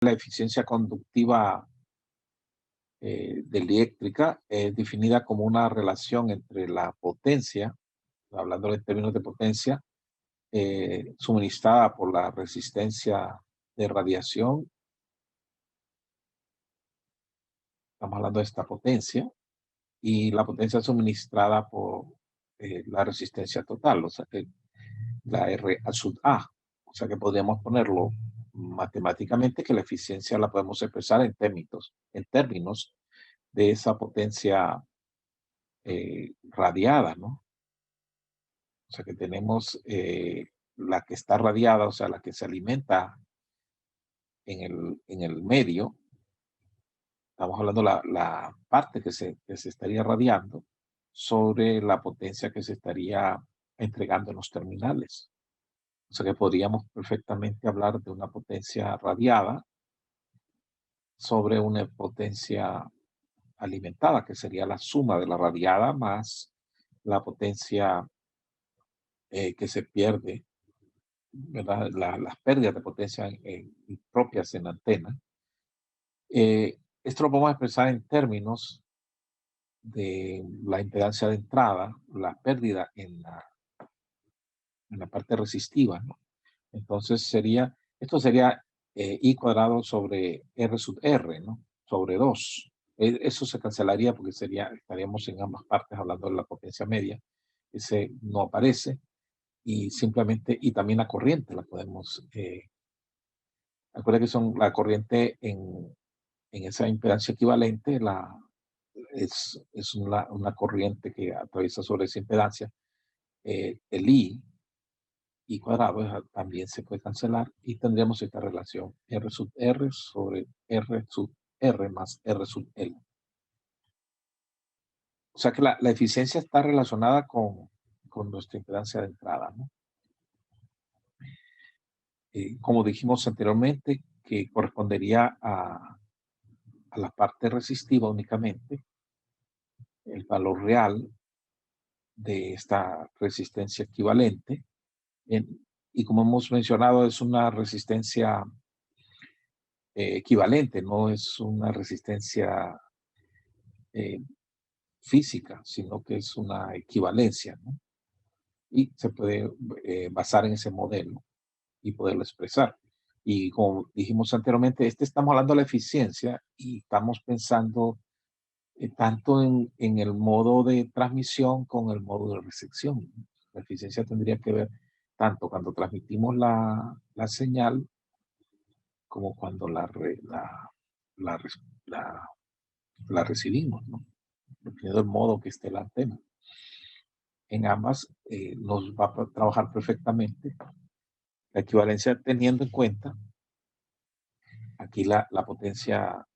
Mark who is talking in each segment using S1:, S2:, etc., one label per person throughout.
S1: La eficiencia conductiva de eléctrica es definida como una relación entre la potencia, hablando en términos de potencia, suministrada por la resistencia de radiación. Estamos hablando de esta potencia, y la potencia suministrada por la resistencia total, o sea que la R a sub A. O sea que podríamos ponerlo matemáticamente, que la eficiencia la podemos expresar en términos de esa potencia radiada, ¿no? O sea que tenemos la que está radiada, o sea, la que se alimenta en el medio. Estamos hablando la parte que se estaría radiando sobre la potencia que se estaría entregando en los terminales. O sea que podríamos perfectamente hablar de una potencia radiada sobre una potencia alimentada, que sería la suma de la radiada más la potencia que se pierde, ¿verdad? Las pérdidas de potencia propias en la antena. Esto lo podemos expresar en términos de la impedancia de entrada, la pérdida en la parte resistiva, ¿no? Entonces esto sería I cuadrado sobre R sub R, ¿no? Sobre 2. Eso se cancelaría porque estaríamos en ambas partes hablando de la potencia media. Ese no aparece, y simplemente, y también la corriente la podemos, acuérdense que son la corriente en esa impedancia equivalente, es una corriente que atraviesa sobre esa impedancia. El I cuadrado también se puede cancelar, y tendríamos esta relación R sub R sobre R sub R más R sub L. O sea que la eficiencia está relacionada con nuestra impedancia de entrada, ¿no? Como dijimos anteriormente, que correspondería a la parte resistiva únicamente, el valor real de esta resistencia equivalente. Y como hemos mencionado, es una resistencia equivalente, no es una resistencia eh, física, sino que es una equivalencia, ¿no? Y se puede basar en ese modelo y poderlo expresar. Y como dijimos anteriormente, estamos hablando de la eficiencia, y estamos pensando tanto en el modo de transmisión con el modo de recepción. La eficiencia tendría que ver tanto cuando transmitimos la señal como cuando la, la, la recibimos, ¿no? Dependiendo del modo que esté la antena. En ambas nos va a trabajar perfectamente la equivalencia, teniendo en cuenta aquí la potencia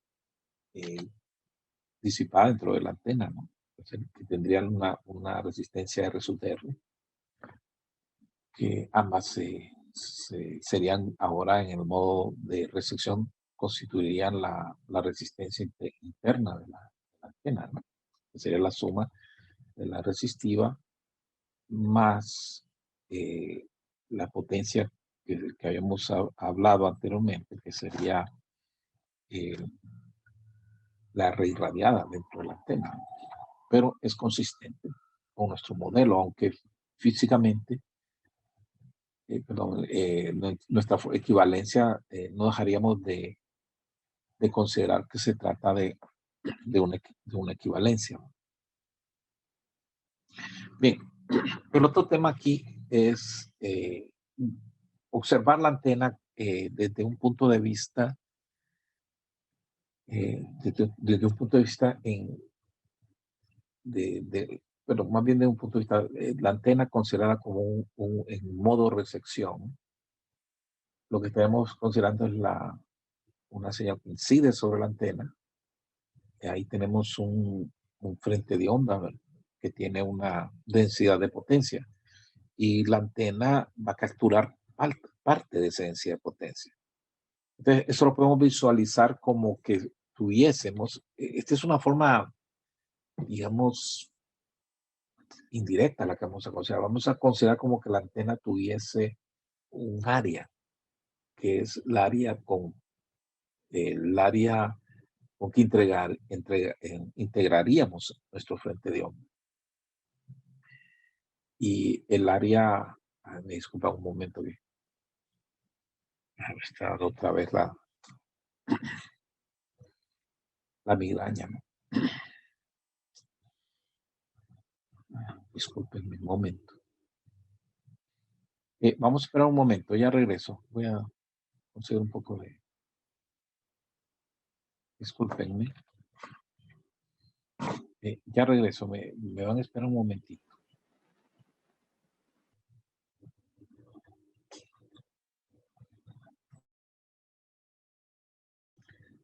S1: disipada dentro de la antena, ¿no? Entonces, que tendrían una resistencia R sub R, que ambas serían ahora en el modo de recepción, constituirían la resistencia interna de la antena, ¿no? Que sería la suma de la resistiva más la potencia que habíamos hablado anteriormente, que sería eh, la reirradiada dentro de la antena. Pero es consistente con nuestro modelo, aunque físicamente, perdón, nuestra equivalencia no dejaríamos de considerar que se trata de una equivalencia. Bien, el otro tema aquí es observar la antena desde un punto de vista, desde un punto de vista pero más bien de un punto de vista, la antena considerada como en modo recepción. Lo que estamos considerando es una señal que incide sobre la antena. Ahí tenemos un frente de onda, ¿verdad?, que tiene una densidad de potencia, y la antena va a capturar parte de esa densidad de potencia. Entonces, eso lo podemos visualizar como que tuviésemos, esta es una forma, digamos, indirecta la que vamos a considerar. Vamos a considerar como que la antena tuviese un área, que es la área el área con que integraríamos nuestro frente de onda. Y el área, me disculpa un momento que está otra vez la migraña, ¿no? Disculpenme un momento. Vamos a esperar un momento, ya regreso. Voy a conseguir un poco de... Disculpenme. Ya regreso, me van a esperar un momentito.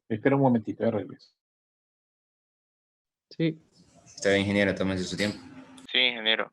S1: Espera un momentito, ya regreso.
S2: Sí.
S3: Está bien, ingeniero, tómese su tiempo.
S4: Sí, ingeniero.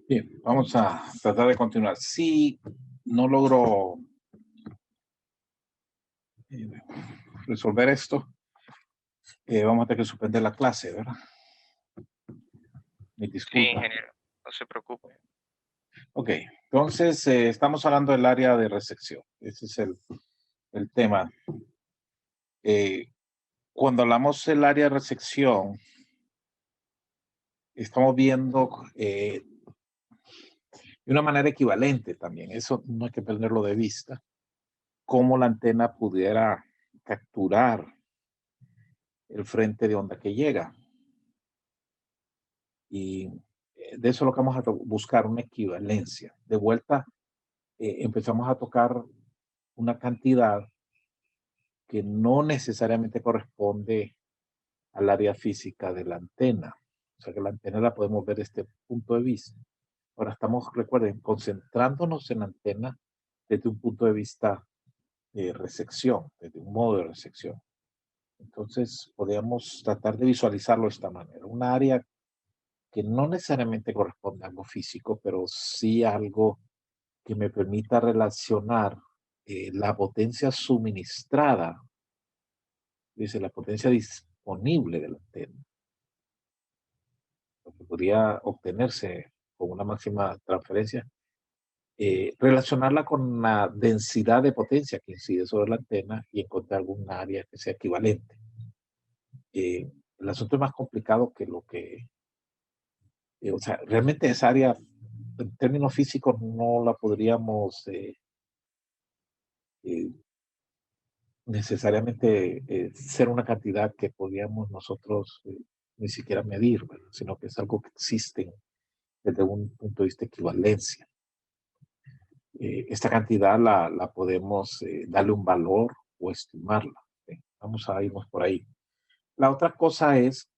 S1: Bien, vamos a tratar de continuar. Si no logro resolver esto, vamos a tener que suspender la clase, ¿verdad? Mi
S4: Sí,
S1: disculpa.
S4: ingeniero. No se preocupe.
S1: Ok, entonces estamos hablando del área de resección. Ese es el tema. Cuando hablamos del área de resección, estamos viendo de una manera equivalente también, eso no hay que perderlo de vista, cómo la antena pudiera capturar el frente de onda que llega. Y de eso es lo que vamos a buscar, una equivalencia. De vuelta, empezamos a tocar una cantidad que no necesariamente corresponde al área física de la antena. O sea que la antena la podemos ver desde este punto de vista. Ahora estamos, recuerden, concentrándonos en la antena desde un punto de vista resección, desde un modo de resección. Entonces, podríamos tratar de visualizarlo de esta manera. Un área que no necesariamente corresponde a algo físico, pero sí a algo que me permita relacionar la potencia suministrada, dice la potencia disponible de la antena, lo que podría obtenerse con una máxima transferencia, relacionarla con la densidad de potencia que incide sobre la antena y encontrar algún área que sea equivalente. El asunto es más complicado que lo que, o sea, realmente esa área, en términos físicos, no la podríamos eh, necesariamente ser una cantidad que podríamos nosotros ni siquiera medir, ¿verdad? Sino que es algo que existe desde un punto de vista de equivalencia. Esta cantidad la podemos darle un valor o estimarla. ¿Sí? Vamos a irnos por ahí. La otra cosa es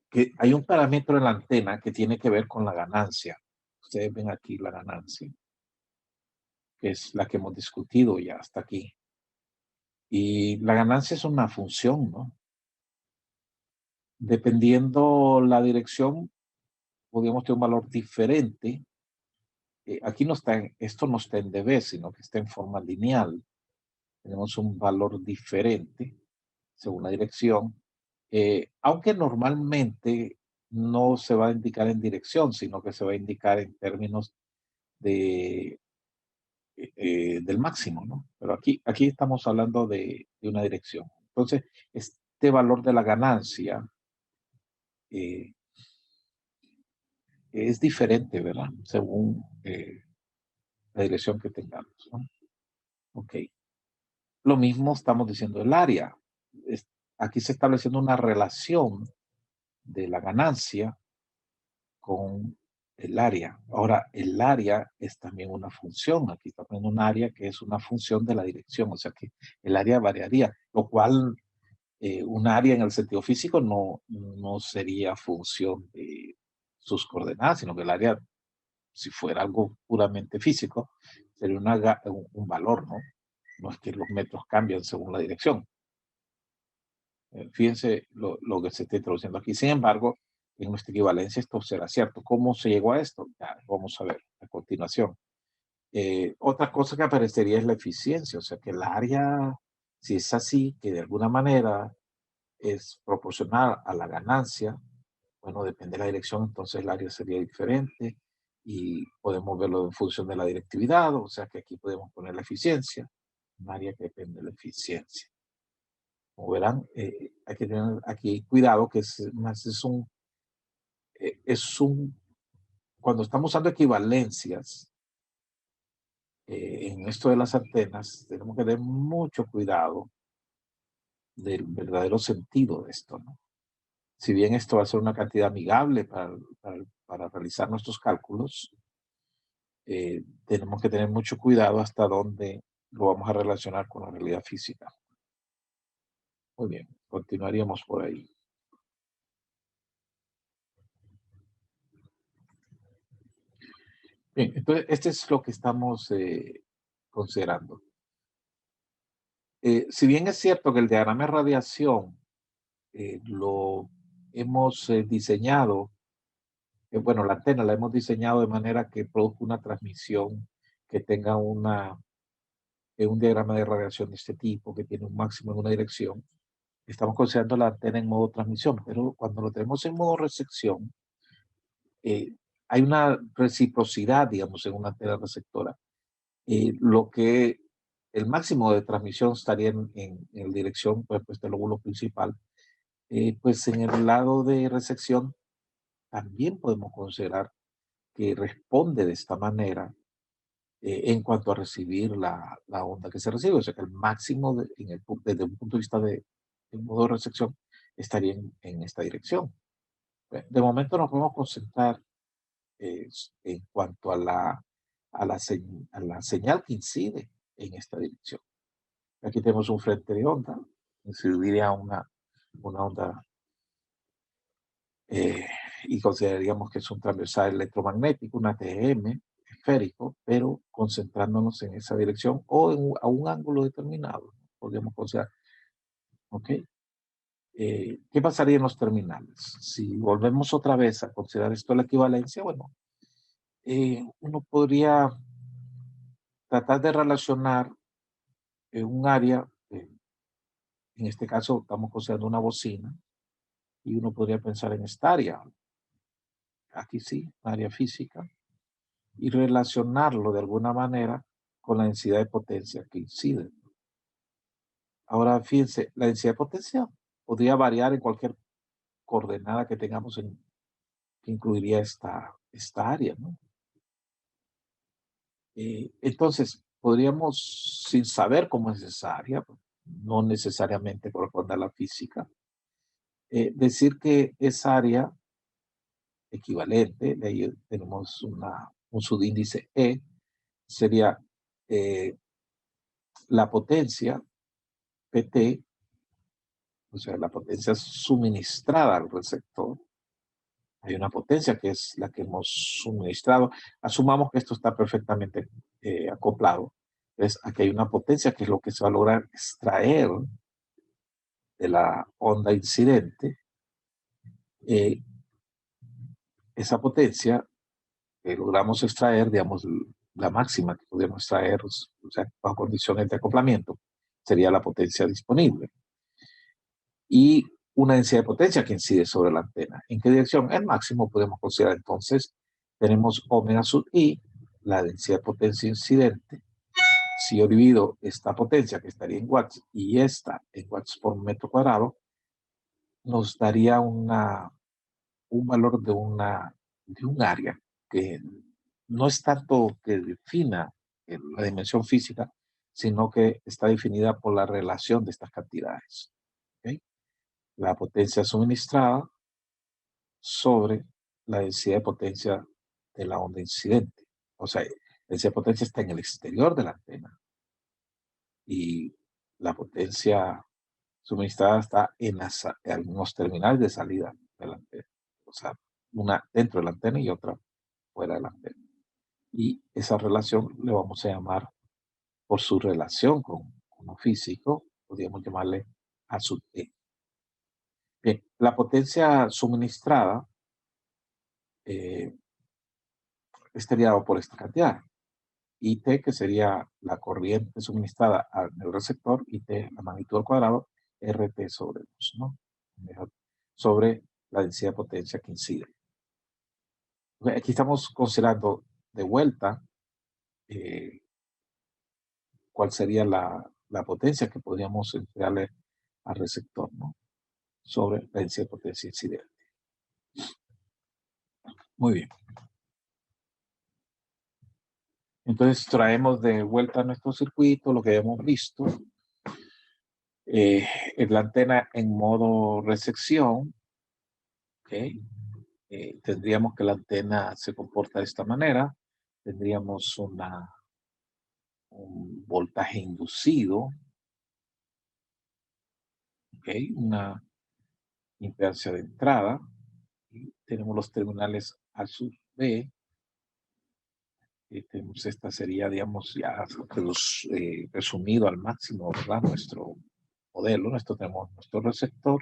S1: que hay un parámetro en la antena que tiene que ver con la ganancia. Ustedes ven aquí la ganancia, que es la que hemos discutido ya hasta aquí. Y la ganancia es una función, ¿no? Dependiendo la dirección, podríamos tener un valor diferente. Aquí no está, esto no está en dB, sino que está en forma lineal. Tenemos un valor diferente según la dirección, aunque normalmente no se va a indicar en dirección, sino que se va a indicar en términos de, del máximo, ¿no? Pero aquí estamos hablando de una dirección. Entonces, este valor de la ganancia eh, es diferente, ¿verdad? Según la dirección que tengamos, ¿no? Ok. Lo mismo estamos diciendo del área. Aquí se está estableciendo una relación de la ganancia con el área. Ahora, el área es también una función. Aquí está poniendo un área que es una función de la dirección, o sea que el área variaría, lo cual un área en el sentido físico no sería función de sus coordenadas, sino que el área, si fuera algo puramente físico, sería un valor, ¿no? No es que los metros cambian según la dirección. Fíjense lo que se está introduciendo aquí. Sin embargo, en nuestra equivalencia esto será cierto. ¿Cómo se llegó a esto? Ya, vamos a ver a continuación. Otra cosa que aparecería es la eficiencia, o sea que el área, si es así, que de alguna manera es proporcional a la ganancia, bueno, depende de la dirección, entonces el área sería diferente y podemos verlo en función de la directividad, o sea que aquí podemos poner la eficiencia, un área que depende de la eficiencia. Como verán, hay que tener aquí cuidado que es un, cuando estamos usando equivalencias en esto de las antenas, tenemos que tener mucho cuidado del verdadero sentido de esto, ¿no? Si bien esto va a ser una cantidad amigable para realizar nuestros cálculos, tenemos que tener mucho cuidado hasta dónde lo vamos a relacionar con la realidad física. Muy bien, continuaríamos por ahí. Bien, entonces este es lo que estamos considerando. Si bien es cierto que el diagrama de radiación lo hemos diseñado, bueno, la antena la hemos diseñado de manera que produzca una transmisión que tenga un diagrama de radiación de este tipo, que tiene un máximo en una dirección. Estamos considerando la antena en modo transmisión, pero cuando lo tenemos en modo recepción, hay una reciprocidad, digamos, en una antena receptora. Lo que el máximo de transmisión estaría en dirección pues, del lóbulo principal. Pues en el lado de recepción también podemos considerar que responde de esta manera en cuanto a recibir la onda que se recibe. O sea que el máximo desde un punto de vista de modo de recepción estaría en esta dirección. De momento nos podemos concentrar en cuanto a la señal que incide en esta dirección. Aquí tenemos un frente de onda, incidiría una onda y consideraríamos que es un transversal electromagnético, una TM, periférico, pero concentrándonos en esa dirección o a un ángulo determinado, ¿no? Podríamos considerar. ¿Ok? ¿Qué pasaría en los terminales? Si volvemos otra vez a considerar esto la equivalencia, bueno, uno podría tratar de relacionar un área, en este caso estamos considerando una bocina, y uno podría pensar en esta área, aquí sí, área física, y relacionarlo de alguna manera con la densidad de potencia que incide. Ahora, fíjense, la densidad de potencia podría variar en cualquier coordenada que tengamos que incluiría esta área, ¿no? Entonces, podríamos, sin saber cómo es esa área, no necesariamente corresponde a la física, decir que esa área equivalente, de ahí tenemos un subíndice E, sería la potencia PT, o sea, la potencia suministrada al receptor. Hay una potencia que es la que hemos suministrado. Asumamos que esto está perfectamente acoplado. Entonces, aquí hay una potencia que es lo que se va a lograr extraer de la onda incidente. Esa potencia que logramos extraer, digamos, la máxima que podemos extraer, o sea, bajo condiciones de acoplamiento, sería la potencia disponible. Y una densidad de potencia que incide sobre la antena. ¿En qué dirección? El máximo podemos considerar entonces, tenemos omega sub i, la densidad de potencia incidente. Si yo divido esta potencia, que estaría en watts, y esta en watts por metro cuadrado, nos daría un valor de un área que no es tanto que defina la dimensión física, sino que está definida por la relación de estas cantidades. ¿Okay? La potencia suministrada sobre la densidad de potencia de la onda incidente. O sea, la densidad de potencia está en el exterior de la antena y la potencia suministrada está en algunos terminales de salida de la antena. O sea, una dentro de la antena y otra fuera de la antena. Y esa relación le vamos a llamar, por su relación con lo físico, podríamos llamarle A sub E. Bien, la potencia suministrada estaría dado por esta cantidad. Y T, que sería la corriente suministrada al receptor, y T, la magnitud al cuadrado, RT sobre 2, ¿no? Sobre la densidad de potencia que incide. Aquí estamos considerando de vuelta cuál sería la potencia que podríamos entregarle al receptor, ¿no? Sobre la densidad de potencia incidente. Muy bien. Entonces traemos de vuelta a nuestro circuito lo que hemos visto. La antena en modo recepción. ¿Okay? Tendríamos que la antena se comporta de esta manera. Tendríamos un voltaje inducido. ¿Okay? Una impedancia de entrada. Y tenemos los terminales A sub B. Tenemos esta sería, digamos, ya resumido al máximo, ¿verdad? Nuestro modelo. Tenemos nuestro receptor.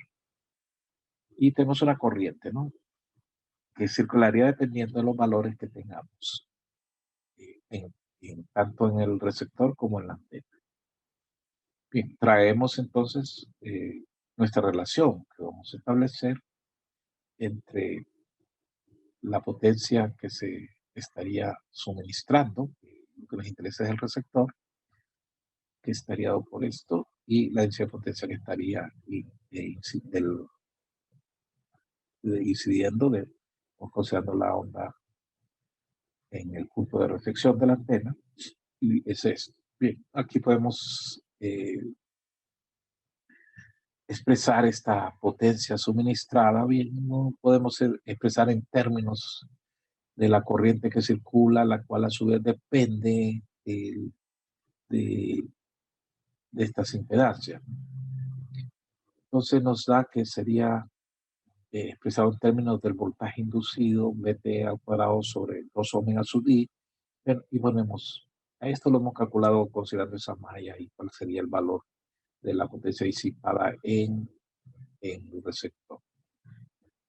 S1: Y tenemos una corriente, ¿no? Que circularía dependiendo de los valores que tengamos, tanto en el receptor como en la antena. Bien, traemos entonces nuestra relación que vamos a establecer entre la potencia que se estaría suministrando, lo que nos interesa es el receptor, que estaría dado por esto, y la densidad de potencia que estaría incidiendo, considerando la onda en el punto de reflexión de la antena, y es esto. Bien, aquí podemos expresar esta potencia suministrada. Bien, no podemos expresar en términos de la corriente que circula, la cual a su vez depende de estas impedancias. Entonces nos da que sería expresado en términos del voltaje inducido, Vt al cuadrado sobre 2 omega sub i, Bueno, y ponemos, a esto lo hemos calculado considerando esa malla y cuál sería el valor de la potencia disipada en el receptor.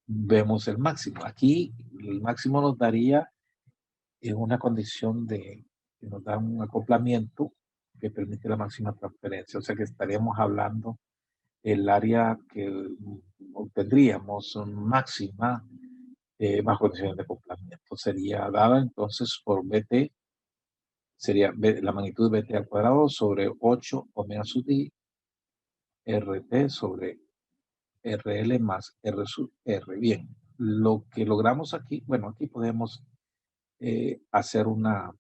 S1: Vemos el máximo. Aquí el máximo nos daría en una condición de que nos da un acoplamiento que permite la máxima transferencia. O sea que estaríamos hablando el área que obtendríamos máxima bajo condiciones de acoplamiento. Sería dada entonces por BT, sería la magnitud de BT al cuadrado sobre 8 omega sub I RT sobre RL más R sub R. Bien, lo que logramos aquí, bueno, aquí podemos hacer una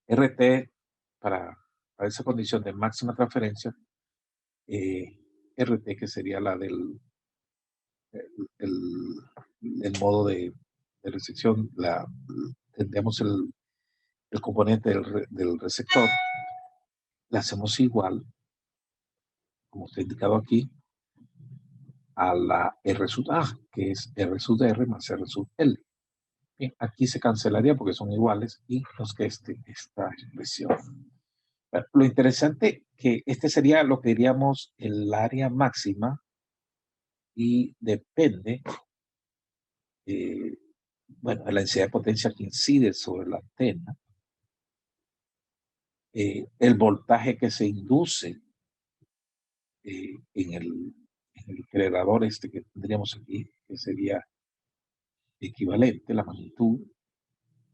S1: RT para esa condición de máxima transferencia, RT que sería la del el modo de recepción, tendríamos el componente del receptor, le hacemos igual, como está indicado aquí, a la R sub A, que es R sub R más R sub L. Bien, aquí se cancelaría porque son iguales y nos queda esta expresión. Bueno, lo interesante que este sería lo que diríamos el área máxima y depende bueno, de la densidad de potencia que incide sobre la antena, el voltaje que se induce en el generador que tendríamos aquí, que sería equivalente, la magnitud,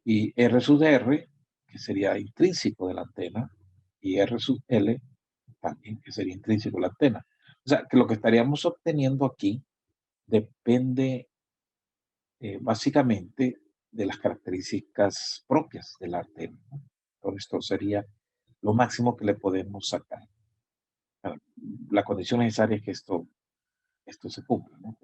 S1: y R sub R, que sería intrínseco de la antena, y R sub L también, que sería intrínseco de la antena. O sea, que lo que estaríamos obteniendo aquí depende básicamente de las características propias de la antena, ¿no? Entonces, esto sería lo máximo que le podemos sacar. La condición necesaria es que esto se cumpla, ¿no?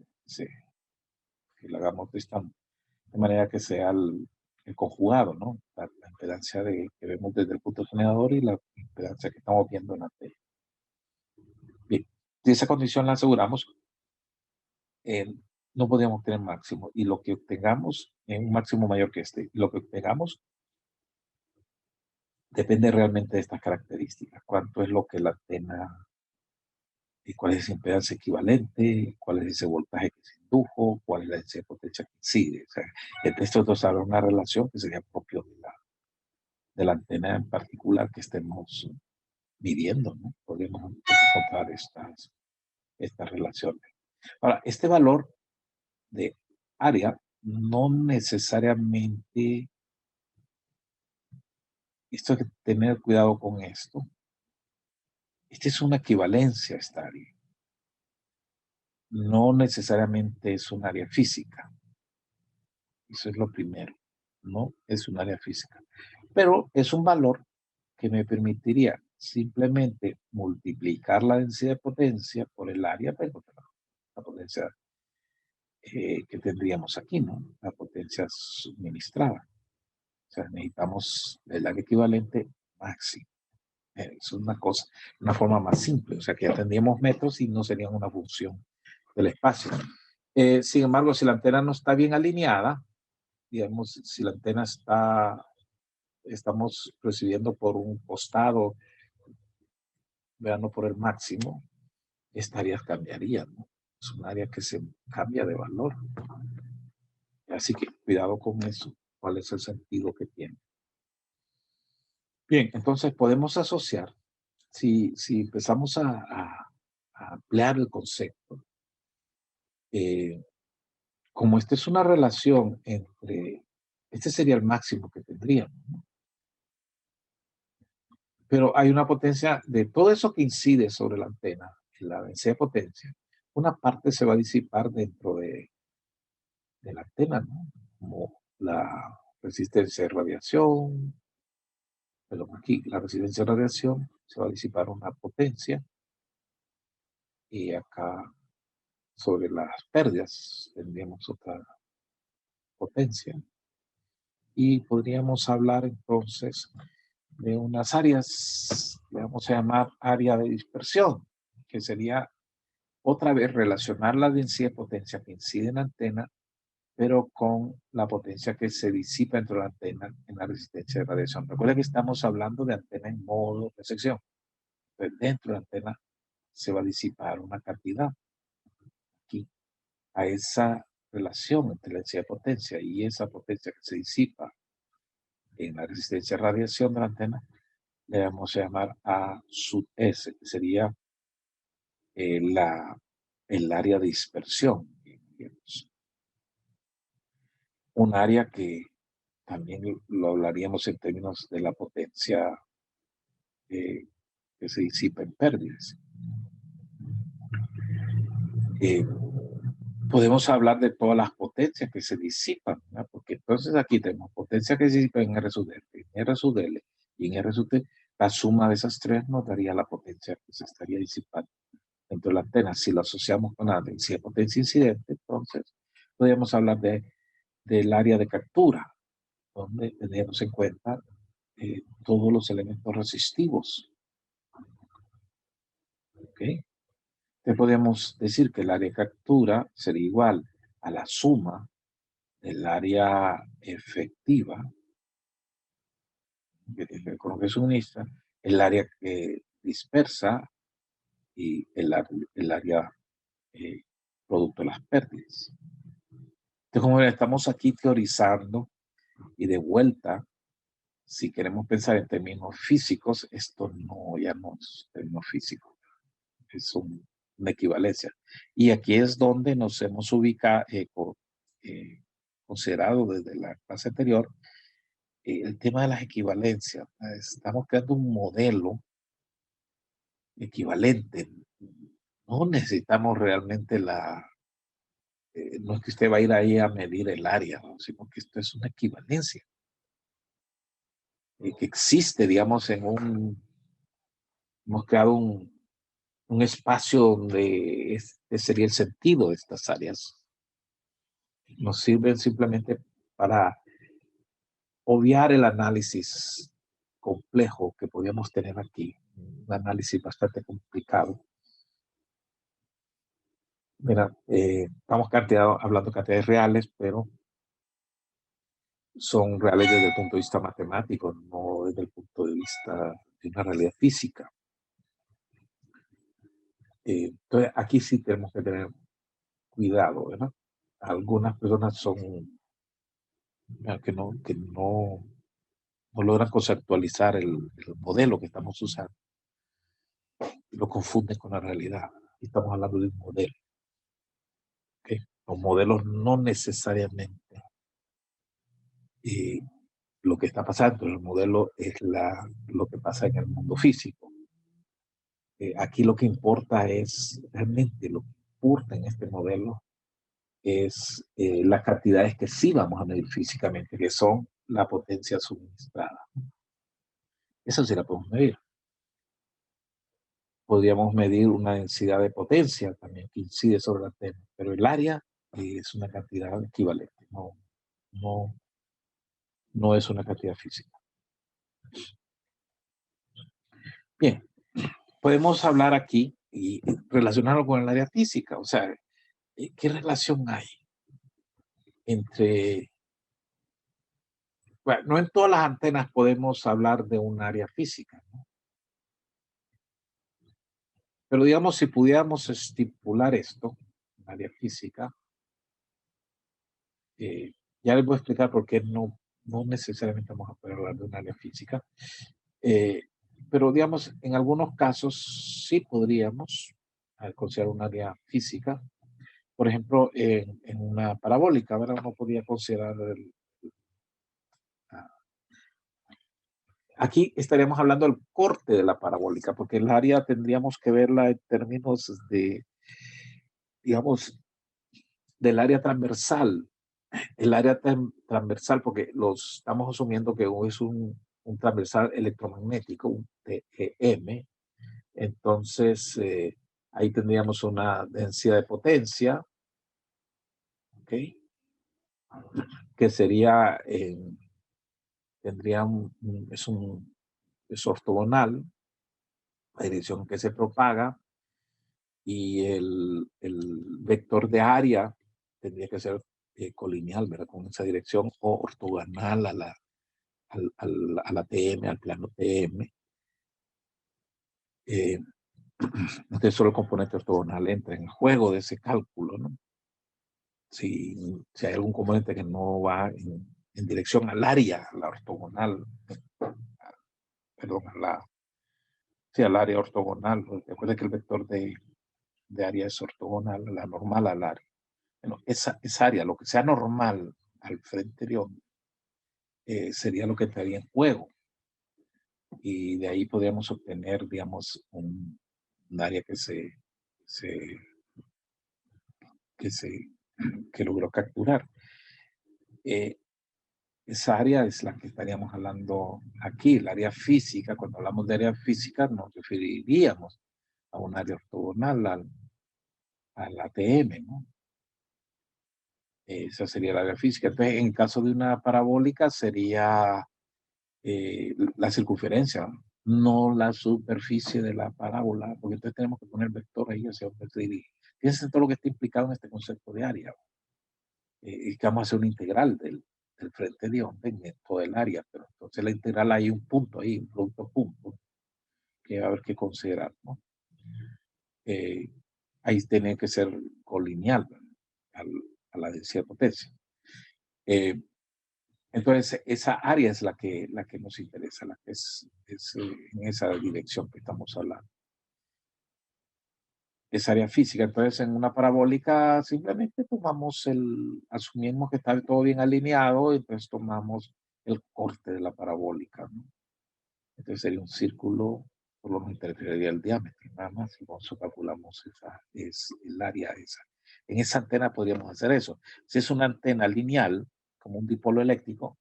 S1: Que lo hagamos de manera que sea el conjugado, ¿no? La impedancia que vemos desde el punto generador y la impedancia que estamos viendo en la tele. Bien, si esa condición la aseguramos, no podríamos tener máximo. Y lo que obtengamos es un máximo mayor que este. Lo que obtengamos depende realmente de estas características. Cuánto es lo que la antena, y cuál es esa impedancia equivalente, cuál es ese voltaje que se indujo, cuál es la densidad de potencia que incide. O sea, entre estos dos habrá una relación que sería propio de la antena en particular que estemos midiendo, ¿no? Podemos encontrar estas relaciones. Ahora, este valor de área no necesariamente, esto hay que tener cuidado con esto. Esta es una equivalencia a esta área. No necesariamente es un área física. Eso es lo primero. No es un área física. Pero es un valor que me permitiría simplemente multiplicar la densidad de potencia por el área, pero la potencia que tendríamos aquí, ¿no? La potencia suministrada. O sea, necesitamos el área equivalente máximo. Es una cosa, una forma más simple. O sea, que ya tendríamos metros y no serían una función del espacio. Sin embargo, si la antena no está bien alineada, digamos, si la antena estamos recibiendo por un costado, veando por el máximo, esta área cambiaría, ¿no? Es un área que se cambia de valor. Así que cuidado con eso. ¿Cuál es el sentido que tiene? Bien, entonces podemos asociar, si empezamos a ampliar el concepto, como esta es una relación entre, este sería el máximo que tendríamos, ¿no? Pero hay una potencia de todo eso que incide sobre la antena, la densidad de potencia, una parte se va a disipar dentro de la antena, ¿no? Como la resistencia de radiación, pero aquí la resistencia de radiación se va a disipar una potencia y acá sobre las pérdidas tendríamos otra potencia. Y podríamos hablar entonces de unas áreas, le vamos a llamar área de dispersión, que sería otra vez relacionar la densidad de potencia que incide en la antena, pero con la potencia que se disipa dentro de la antena en la resistencia de radiación. Recuerda que estamos hablando de antena en modo de sección. Entonces, dentro de la antena se va a disipar una cantidad aquí a esa relación entre la densidad de potencia y esa potencia que se disipa en la resistencia de radiación de la antena, le vamos a llamar A sub S, que sería el área de dispersión. Un área que también lo hablaríamos en términos de la potencia que se disipa en pérdidas. Podemos hablar de todas las potencias que se disipan, ¿verdad? Porque entonces aquí tenemos potencia que se disipa en R sub D, en R sub L y en R sub T. La suma de esas tres nos daría la potencia que se estaría disipando dentro de la antena. Si lo asociamos con la densidad de potencia incidente, entonces podríamos hablar del área de captura, donde tenemos en cuenta todos los elementos resistivos. ¿Okay? Entonces podríamos decir que el área de captura sería igual a la suma del área efectiva que tiene que ver con lo que suministra, el área dispersa y el área producto de las pérdidas. Entonces, como estamos aquí teorizando y de vuelta, si queremos pensar en términos físicos, esto no, ya no es términos físicos, es una equivalencia. Y aquí es donde nos hemos ubicado, considerado desde la clase anterior, el tema de las equivalencias. Estamos creando un modelo equivalente. No necesitamos realmente no es que usted va a ir ahí a medir el área, ¿no? Sino que esto es una equivalencia. Que existe, digamos, hemos creado un espacio donde este sería el sentido de estas áreas. Nos sirven simplemente para obviar el análisis complejo que podríamos tener aquí, un análisis bastante complicado. Mira, estamos hablando de cantidades reales, pero son reales desde el punto de vista matemático, no desde el punto de vista de una realidad física. Entonces, aquí sí tenemos que tener cuidado, ¿verdad? Algunas personas que no logran conceptualizar el modelo que estamos usando y lo confunden con la realidad. Estamos hablando de un modelo. ¿Okay? Los modelos no necesariamente lo que está pasando en el modelo es lo que pasa en el mundo físico. Aquí lo que importa es, realmente lo que importa en este modelo es las cantidades que sí vamos a medir físicamente, que son la potencia suministrada. Eso sí la podemos medir. Podríamos medir una densidad de potencia también que incide sobre la antena, pero el área es una cantidad equivalente, no es una cantidad física. Bien, podemos hablar aquí y relacionarlo con el área física, o sea, ¿qué relación hay entre... Bueno, no en todas las antenas podemos hablar de un área física, ¿no? Pero digamos, si pudiéramos estipular esto, un área física, ya les voy a explicar por qué no necesariamente vamos a poder hablar de un área física, pero digamos, en algunos casos sí podríamos considerar un área física. Por ejemplo, en una parabólica, ¿verdad? Uno podría considerar aquí estaríamos hablando del corte de la parabólica, porque el área tendríamos que verla en términos de, digamos, del área transversal. El área transversal, porque estamos asumiendo que es un transversal electromagnético, un TEM. Entonces, ahí tendríamos una densidad de potencia, ¿ok? Que sería, es ortogonal, la dirección que se propaga, y el vector de área tendría que ser colineal, ¿verdad? Con esa dirección o ortogonal a la TM, al plano TM. Entonces solo el componente ortogonal entra en el juego de ese cálculo, ¿no? Si hay algún componente que no va en dirección al área, la ortogonal, perdón, al área ortogonal. Recuerda que el vector de área es ortogonal, la normal al área. Bueno, esa área, lo que sea normal al frente de onda, sería lo que entraría en juego. Y de ahí podríamos obtener, digamos, un área que logró capturar. Esa área es la que estaríamos hablando aquí, el área física. Cuando hablamos de área física nos referiríamos a un área ortogonal al ATM, ¿no? Esa sería la área física. Entonces, en caso de una parabólica sería la circunferencia, no la superficie de la parábola, porque entonces tenemos que poner vector ahí hacia donde se dirige. Fíjense todo lo que está implicado en este concepto de área. Y que vamos a hacer una integral del frente de onda en todo el área, pero entonces la integral hay un punto ahí, un producto punto, que va a haber que considerar, ¿no? Ahí tiene que ser colineal a la densidad de potencia. Entonces, esa área es la que nos interesa, la que es en esa dirección que estamos hablando. Esa área física. Entonces, en una parabólica simplemente asumimos que está todo bien alineado, y entonces tomamos el corte de la parabólica, ¿no? Entonces sería un círculo, solo nos interesaría el diámetro, nada más, y con eso calculamos el área esa. En esa antena podríamos hacer eso. Si es una antena lineal, como un dipolo eléctrico,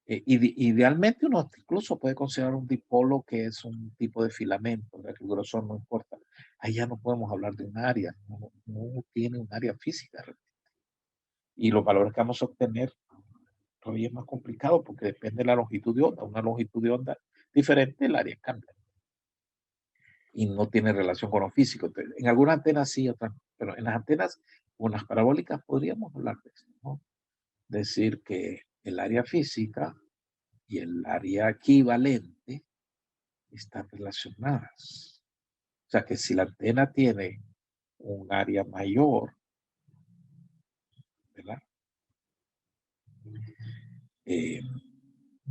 S1: idealmente uno incluso puede considerar un dipolo que es un tipo de filamento, ¿verdad? Que el grosor no importa. Ahí ya no podemos hablar de un área, no tiene un área física. Y los valores que vamos a obtener todavía es más complicado porque depende de la longitud de onda. Una longitud de onda diferente, el área cambia. Y no tiene relación con lo físico. Entonces, en algunas antenas sí, otras, pero en las antenas, unas parabólicas, podríamos hablar de eso, ¿no? Decir que el área física y el área equivalente están relacionadas. O sea que si la antena tiene un área mayor, ¿verdad?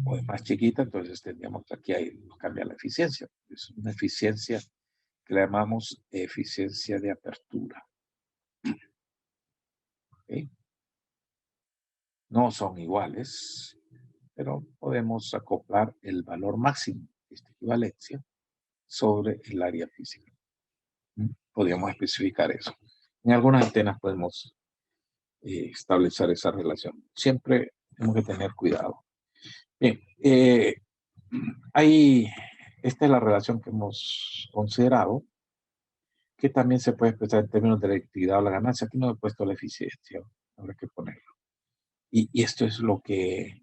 S1: O es más chiquita, entonces tendríamos que aquí nos cambia la eficiencia. Es una eficiencia que le llamamos eficiencia de apertura. ¿Okay? No son iguales, pero podemos acoplar el valor máximo de esta equivalencia sobre el área física. Podríamos especificar eso. En algunas antenas podemos establecer esa relación. Siempre tenemos que tener cuidado. Bien, esta es la relación que hemos considerado, que también se puede expresar en términos de la actividad o la ganancia. Aquí no he puesto la eficiencia, habrá que ponerlo. Y esto es lo que,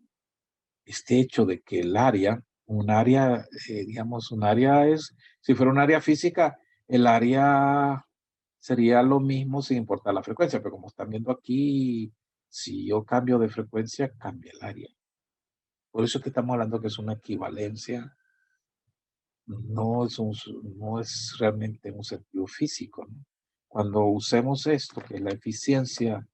S1: este hecho de que el área, digamos, un área es, si fuera un área física, el área sería lo mismo sin importar la frecuencia, pero como están viendo aquí, si yo cambio de frecuencia, cambia el área. Por eso es que estamos hablando que es una equivalencia, no es realmente un sentido físico, ¿no? Cuando usemos esto, que es la eficiencia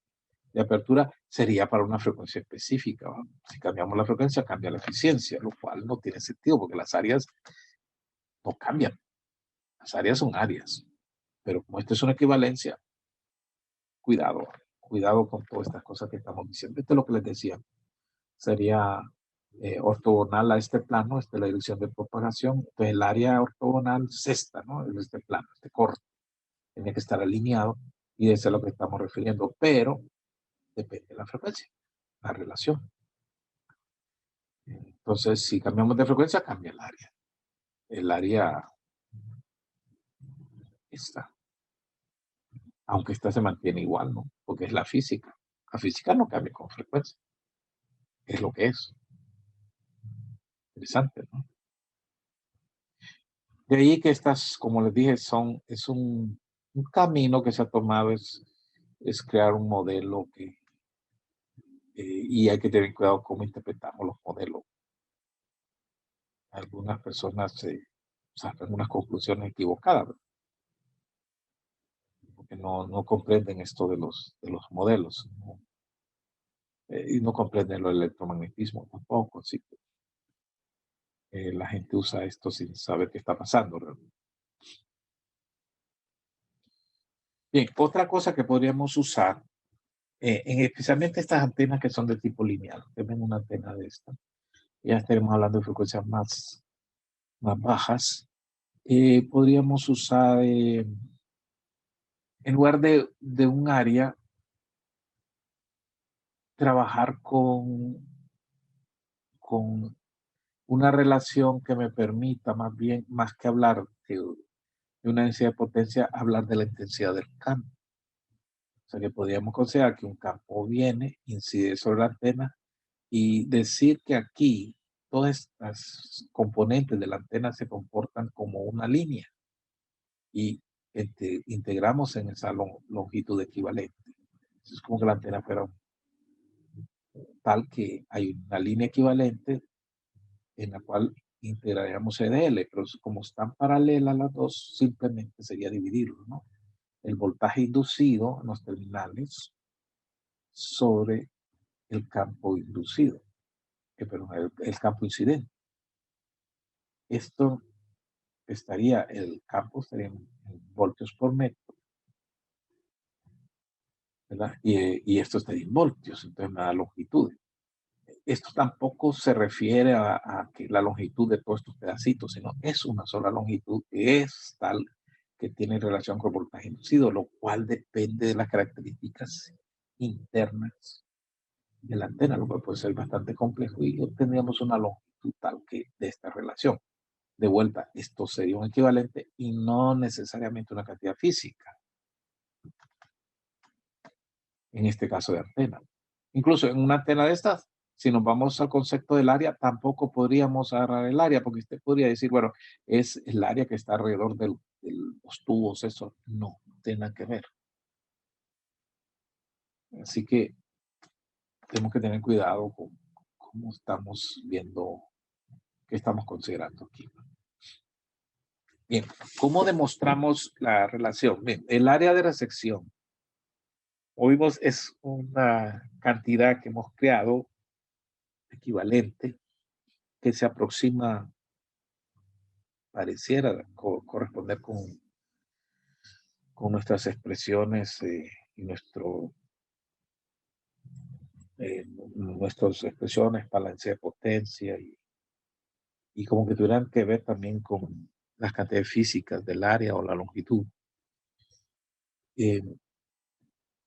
S1: de apertura, sería para una frecuencia específica, ¿no? Si cambiamos la frecuencia, cambia la eficiencia, lo cual no tiene sentido porque las áreas no cambian. Las áreas son áreas, pero como esto es una equivalencia, cuidado con todas estas cosas que estamos diciendo. Esto es lo que les decía. Sería ortogonal a este plano, esta es la dirección de propagación. Entonces el área ortogonal es esta, ¿no? Es este plano, este corte. Tiene que estar alineado y eso es a lo que estamos refiriendo, pero depende de la frecuencia, la relación. Entonces, si cambiamos de frecuencia, cambia el área. El área está. Aunque esta se mantiene igual, ¿no? Porque es la física. La física no cambia con frecuencia. Es lo que es. Interesante, ¿no? De ahí que estas, como les dije, es un camino que se ha tomado, es crear un modelo que y hay que tener cuidado cómo interpretamos los modelos. Algunas personas sacan unas conclusiones equivocadas, ¿verdad? Porque no comprenden esto de los modelos, ¿no? Y no comprenden el electromagnetismo tampoco, así que la gente usa esto sin saber qué está pasando realmente. Bien, otra cosa que podríamos usar, especialmente estas antenas que son de tipo lineal. Ustedes ven una antena de esta, ya estaremos hablando de frecuencias más bajas. Podríamos usar, en lugar de un área, trabajar con una relación que me permita más bien, más que hablar de una densidad de potencia, hablar de la intensidad del campo. O sea que podríamos considerar que un campo viene, incide sobre la antena y decir que aquí todas estas componentes de la antena se comportan como una línea y integramos en esa longitud equivalente. Es como que la antena fuera tal que hay una línea equivalente en la cual integraríamos EDL, pero como están paralelas las dos, simplemente sería dividirlo, ¿no? El voltaje inducido en los terminales sobre el campo inducido, perdón, el campo incidente. Esto el campo estaría en voltios por metro, ¿verdad? Y esto estaría en voltios, entonces me da longitudes. Esto tampoco se refiere a que la longitud de todos estos pedacitos, sino es una sola longitud que es tal que tiene relación con el voltaje inducido, lo cual depende de las características internas de la antena, lo cual puede ser bastante complejo y obtendríamos una longitud tal que de esta relación. De vuelta, esto sería un equivalente y no necesariamente una cantidad física, en este caso de antena. Incluso en una antena de estas, si nos vamos al concepto del área, tampoco podríamos agarrar el área, porque usted podría decir, bueno, es el área que está alrededor de los tubos, eso no tiene nada que ver. Así que tenemos que tener cuidado con cómo estamos viendo, qué estamos considerando aquí. Bien, ¿cómo demostramos la relación? Bien, el área de resección, oímos, es una cantidad que hemos creado equivalente que se aproxima, pareciera corresponder con nuestras expresiones y nuestras expresiones para la densidad de potencia y como que tuvieran que ver también con las cantidades físicas del área o la longitud.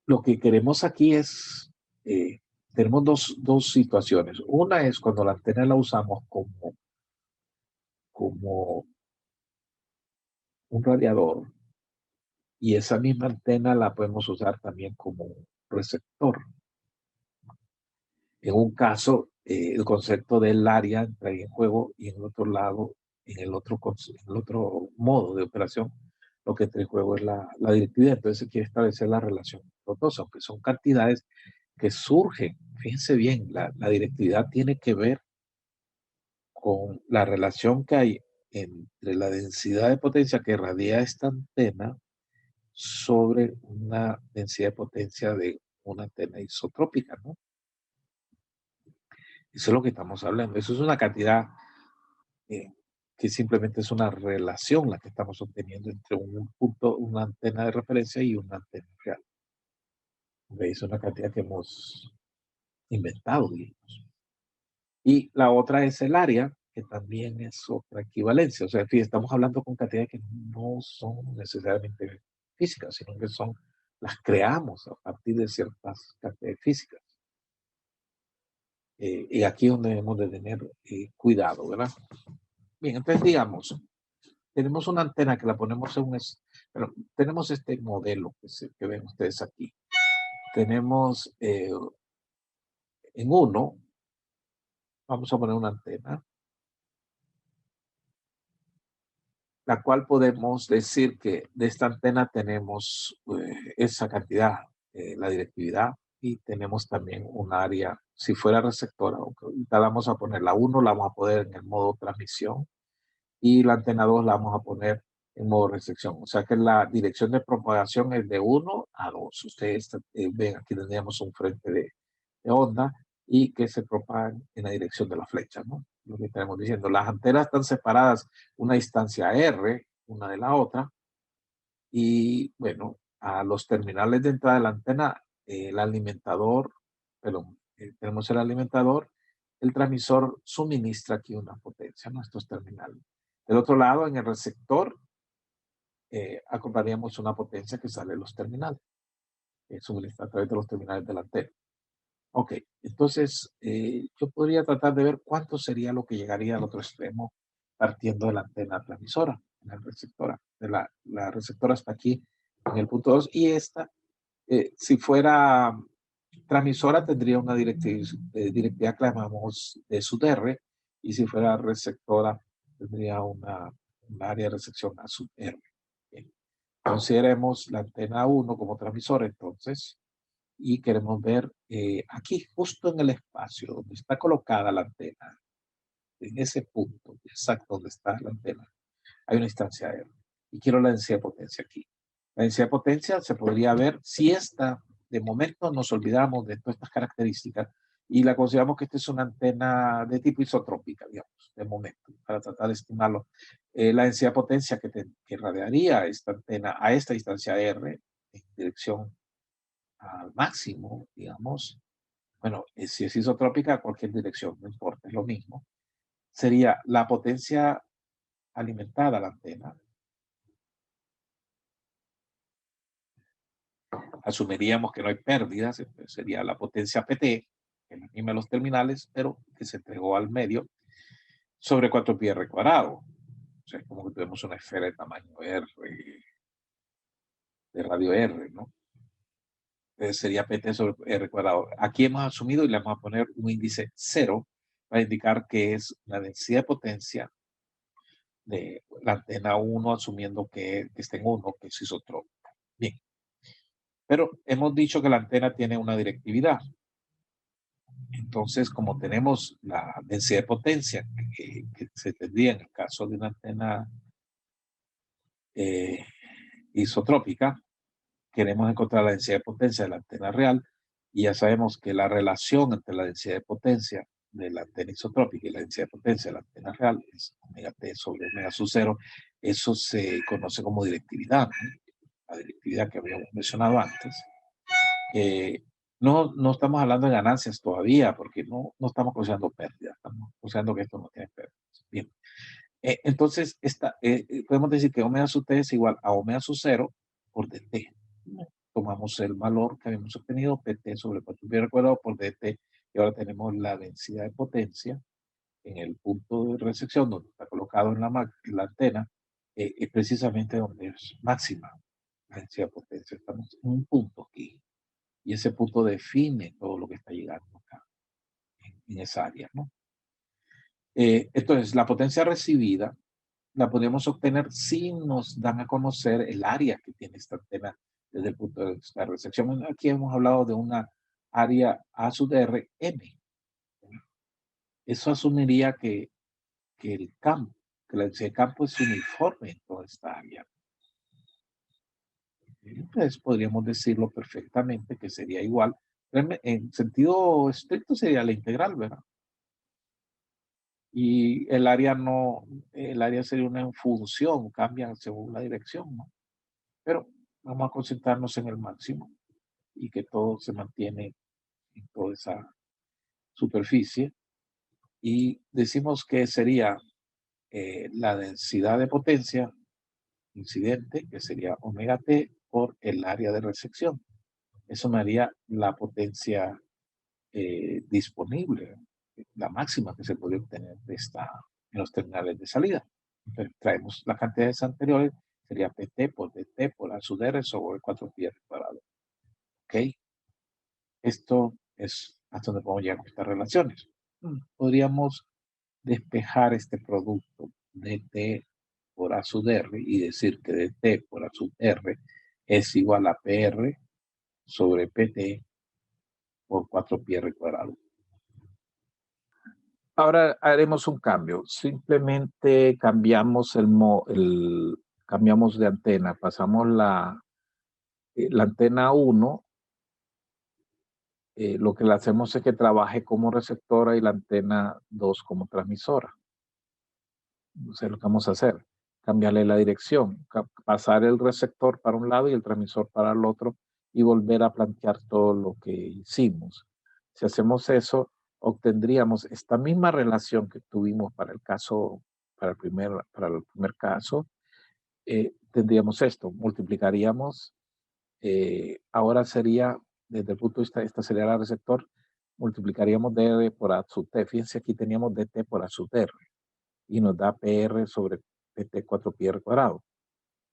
S1: Lo que queremos aquí es, tenemos dos situaciones. Una es cuando la antena la usamos como un radiador y esa misma antena la podemos usar también como receptor. En un caso, el concepto del área entraría en juego y en el otro lado, en el otro modo de operación, lo que entra en juego es la directividad. Entonces se quiere establecer la relación entre los dos, aunque son cantidades que surgen. Fíjense bien, la directividad tiene que ver con la relación que hay entre la densidad de potencia que irradia esta antena sobre una densidad de potencia de una antena isotrópica, ¿no? Eso es lo que estamos hablando. Eso es una cantidad que simplemente es una relación la que estamos obteniendo entre un punto, una antena de referencia y una antena real. Es una cantidad que hemos inventado, digamos. Y la otra es el área, que también es otra equivalencia. O sea, estamos hablando con cantidades que no son necesariamente físicas, sino que las creamos a partir de ciertas cantidades físicas. Y aquí es donde debemos de tener cuidado, ¿verdad? Bien, entonces digamos, tenemos una antena que la ponemos pero tenemos este modelo que ven ustedes aquí. Tenemos en uno, vamos a poner una antena, la cual podemos decir que de esta antena tenemos esa cantidad, la directividad, y tenemos también un área, si fuera receptora, ahorita la vamos a poner la 1, la vamos a poner en el modo transmisión y la antena 2 la vamos a poner en modo recepción. O sea que la dirección de propagación es de 1 a 2. Ustedes ven, aquí tendríamos un frente de onda y que se propagan en la dirección de la flecha, ¿no? Lo que estamos diciendo, las antenas están separadas una distancia R, una de la otra, y bueno, a los terminales de entrada de la antena, el alimentador, perdón, tenemos el alimentador, el transmisor suministra aquí una potencia, ¿no? Estos terminales. Del otro lado, en el receptor, acompañamos una potencia que sale de los terminales, suministra a través de los terminales de la antena. Ok, entonces yo podría tratar de ver cuánto sería lo que llegaría al otro extremo partiendo de la antena transmisora, la receptora. La receptora está aquí en el punto 2 y esta, si fuera transmisora, tendría una directiva que llamamos de sub R, y si fuera receptora, tendría un área de recepción A sub R. Bien. Consideremos la antena 1 como transmisora, entonces, y queremos ver aquí, justo en el espacio donde está colocada la antena, en ese punto exacto donde está la antena, hay una instancia R. Y quiero la densidad de potencia aquí. La densidad de potencia se podría ver si esta, de momento nos olvidamos de todas estas características y la consideramos que esta es una antena de tipo isotrópica, digamos, de momento, para tratar de estimarlo. La densidad de potencia que radiaría esta antena a esta distancia R en dirección al máximo, digamos, bueno, si es isotrópica, cualquier dirección, no importa, es lo mismo, sería la potencia alimentada a la antena. Asumiríamos que no hay pérdidas, entonces sería la potencia PT, que es la misma de los terminales, pero que se entregó al medio, sobre 4πr cuadrado. O sea, es como que tenemos una esfera de tamaño R, de radio R, ¿no? Entonces sería PT sobre R cuadrado. Aquí hemos asumido y le vamos a poner un índice 0 para indicar que es la densidad de potencia de la antena 1, asumiendo que está en 1, que es isotrópica. Bien. Pero hemos dicho que la antena tiene una directividad. Entonces, como tenemos la densidad de potencia que se tendría en el caso de una antena isotrópica, queremos encontrar la densidad de potencia de la antena real y ya sabemos que la relación entre la densidad de potencia de la antena isotrópica y la densidad de potencia de la antena real es omega t sobre omega sub 0. Eso se conoce como directividad, ¿no? La directividad que habíamos mencionado antes. No estamos hablando de ganancias todavía, porque no estamos considerando pérdidas, estamos considerando que esto no tiene pérdidas. Bien. Entonces, podemos decir que omega sub t es igual a omega sub 0 por dt. Tomamos el valor que habíamos obtenido, pt sobre 4πr cuadrado por dt, y ahora tenemos la densidad de potencia en el punto de recepción donde está colocado en la antena, es precisamente donde es máxima la densidad de potencia. Estamos en un punto aquí. Y ese punto define todo lo que está llegando acá, en esa área, ¿no? Entonces, la potencia recibida la podemos obtener si nos dan a conocer el área que tiene esta antena desde el punto de vista de recepción. Aquí hemos hablado de una área A sub R M. Eso asumiría que el campo, que la densidad de campo es uniforme en toda esta área. Entonces podríamos decirlo perfectamente que sería igual. En sentido estricto sería la integral, ¿verdad? Y el área sería una función, cambia según la dirección, ¿no? Pero vamos a concentrarnos en el máximo y que todo se mantiene en toda esa superficie. Y decimos que sería la densidad de potencia incidente, que sería omega t por el área de recepción. Eso me haría la potencia disponible, la máxima que se puede obtener en los terminales de salida. Entonces, traemos las cantidades anteriores, sería PT por DT por A sub R sobre 4πr cuadrado. ¿Ok? Esto es hasta donde podemos llegar con estas relaciones. Podríamos despejar este producto DT por A sub R y decir que DT por A sub R es igual a PR sobre PT por 4πr². Ahora haremos un cambio. Simplemente cambiamos cambiamos de antena. Pasamos la antena 1. Lo que le hacemos es que trabaje como receptora y la antena 2 como transmisora. Entonces lo que vamos a hacer, cambiarle la dirección, pasar el receptor para un lado y el transmisor para el otro y volver a plantear todo lo que hicimos. Si hacemos eso, obtendríamos esta misma relación que tuvimos para el caso, para el primer caso. Tendríamos esto, multiplicaríamos, ahora sería, desde el punto de vista, esta sería la receptor, multiplicaríamos dr por a sub t. Fíjense, aquí teníamos dt por a sub r y nos da PR sobre PT 4πr².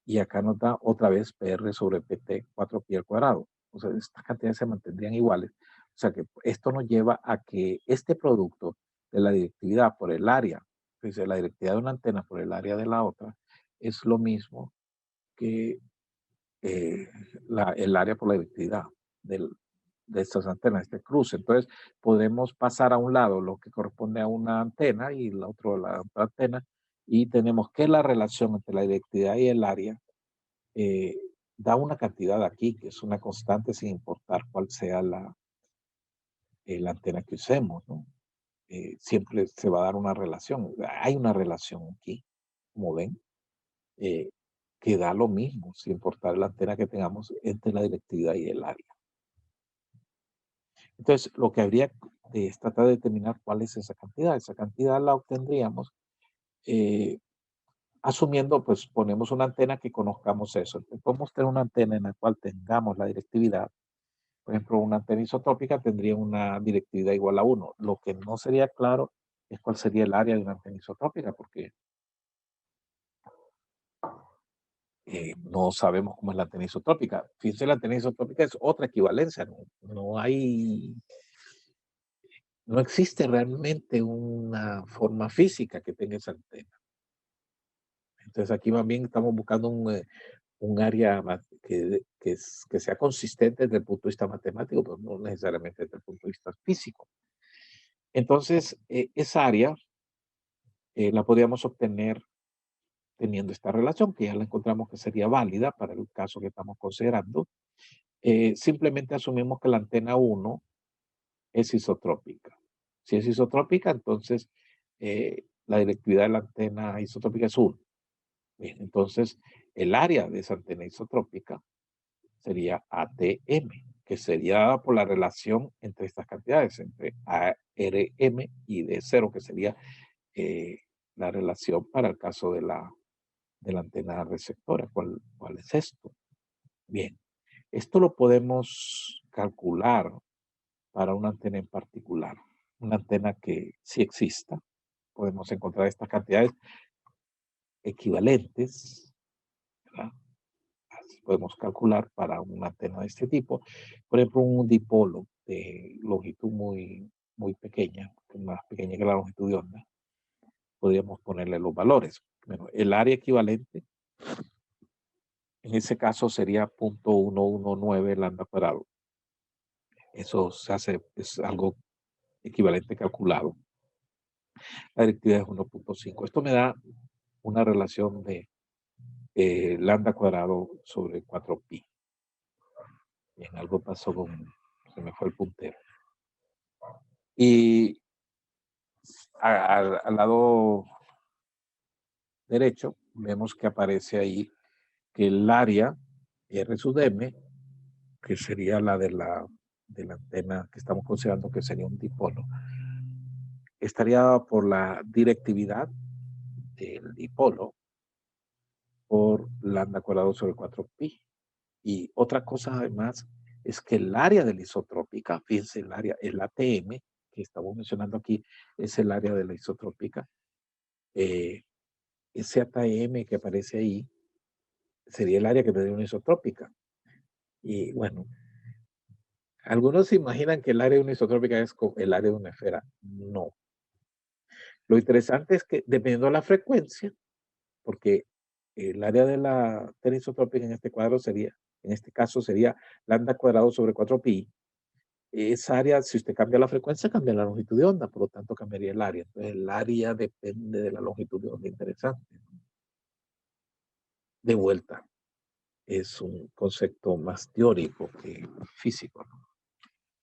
S1: Y acá nos da otra vez PR sobre PT 4πr². O sea, estas cantidades se mantendrían iguales. O sea que esto nos lleva a que este producto de la directividad por el área, pues la directividad de una antena por el área de la otra, es lo mismo que el área por la directividad de estas antenas, este cruce. Entonces, podemos pasar a un lado lo que corresponde a una antena y el otro a la otra antena, y tenemos que la relación entre la directividad y el área da una cantidad aquí, que es una constante sin importar cuál sea la antena que usemos, ¿no? Siempre se va a dar una relación. Hay una relación aquí, como ven, eh, que da lo mismo, sin importar la antena que tengamos entre la directividad y el área. Entonces, lo que habría es tratar de determinar cuál es esa cantidad. Esa cantidad la obtendríamos asumiendo, pues ponemos una antena que conozcamos eso. Podemos tener una antena en la cual tengamos la directividad. Por ejemplo, una antena isotrópica tendría una directividad igual a 1. Lo que no sería claro es cuál sería el área de una antena isotrópica, porque no sabemos cómo es la antena isotrópica. Fíjense, la antena isotrópica es otra equivalencia. No existe realmente una forma física que tenga esa antena. Entonces aquí más bien estamos buscando un área que sea consistente desde el punto de vista matemático, pero no necesariamente desde el punto de vista físico. Entonces, esa área la podríamos obtener teniendo esta relación, que ya la encontramos que sería válida para el caso que estamos considerando. Simplemente asumimos que la antena 1 es isotrópica. Si es isotrópica, entonces la directividad de la antena isotrópica es 1. Bien, entonces el área de esa antena isotrópica sería ATM, que sería dada por la relación entre estas cantidades, entre ARM y D0, que sería la relación para el caso de la antena receptora. ¿Cuál es esto? Bien, esto lo podemos calcular para una antena en particular, una antena que sí exista. Podemos encontrar estas cantidades equivalentes, ¿verdad? Así podemos calcular para una antena de este tipo. Por ejemplo, un dipolo de longitud muy pequeña, más pequeña que la longitud de onda, podríamos ponerle los valores. Bueno, el área equivalente, en ese caso sería 0.119 lambda cuadrado. Eso es algo equivalente calculado. La directividad es 1.5. Esto me da una relación de lambda cuadrado sobre 4pi. Bien, algo pasó se me fue el puntero. Y al lado derecho vemos que aparece ahí que el área R sub M, que sería la de la antena que estamos considerando que sería un dipolo, estaría por la directividad del dipolo por lambda cuadrado sobre 4pi. Y otra cosa además es que el área de la isotrópica, fíjense, el ATM que estamos mencionando aquí, es el área de la isotrópica. Ese ATM que aparece ahí sería el área que tendría una isotrópica. Y bueno, algunos se imaginan que el área de una isotrópica es el área de una esfera. No. Lo interesante es que dependiendo de la frecuencia, porque el área de la antena isotrópica en este caso sería lambda cuadrado sobre 4pi, esa área, si usted cambia la frecuencia, cambia la longitud de onda, por lo tanto cambiaría el área. Entonces el área depende de la longitud de onda. Interesante. De vuelta, es un concepto más teórico que físico.